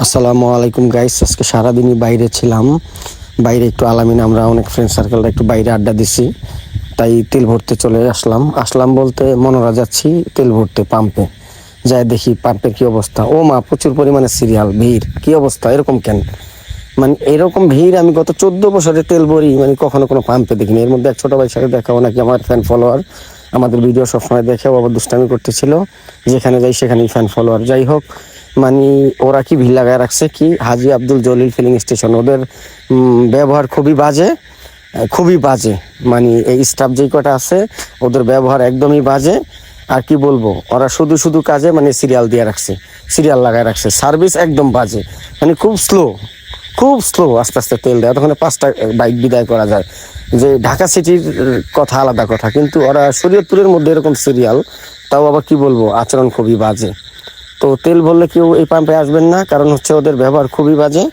আসসালামু আলাইকুম গাইস, আজকে সারাদিনই বাইরে ছিলাম। বাইরে একটু আলামিন আমরা অনেক ফ্রেন্ড সার্কেলরা একটু বাইরে আড্ডা দিছি, তাই তেল ভরতে চলে আসলাম বলতে মনোরা যাচ্ছি তেল ভরতে পাম্পে। যাই দেখি পাম্পের কি অবস্থা। ও মা, প্রচুর পরিমাণে সিরিয়াল, ভিড়। কি অবস্থা, এরকম কেন? মানে এরকম ভিড় আমি গত 14 বছরে তেল ভরি মানে কখনো কোনো পাম্পে দেখিনি। এর মধ্যে এক ছোট ভাইয়ের সাথে দেখাও, নাকি আমার ফ্যান ফলোয়ার, আমাদের ভিডিও সবসময় দেখেও আবার দুষ্টামি করতেছিল, যেখানে যাই সেখানেই ফ্যান ফলোয়ার। যাই হোক, মানে ওরা কি ভিড় লাগায় রাখছে কি হাজী আব্দুল জলিল ফিলিং স্টেশন। ওদের ব্যবহার খুবই বাজে, খুবই বাজে। মানে এই স্টাফ যেই কটা আছে ওদের ব্যবহার একদমই বাজে। আর কি বলবো, ওরা শুধু শুধু কাজে মানে সিরিয়াল দিয়ে রাখছে, সিরিয়াল লাগায় রাখছে। সার্ভিস একদম বাজে, মানে খুব স্লো, খুব স্লো। আস্তে আস্তে তেল দেয়, তখন 5টা বাইক বিদায় করা যায়। যে ঢাকা সিটির কথা আলাদা কথা, কিন্তু ওরা শরীয়তপুরের মধ্যে এরকম সিরিয়াল, তাও আবার কি বলবো, আচরণ খুবই বাজে। তো তেল ভরলে কেউ এই পাম্পে আসবেন না, কারণ হচ্ছে ওদের ব্যবহার খুবই বাজে।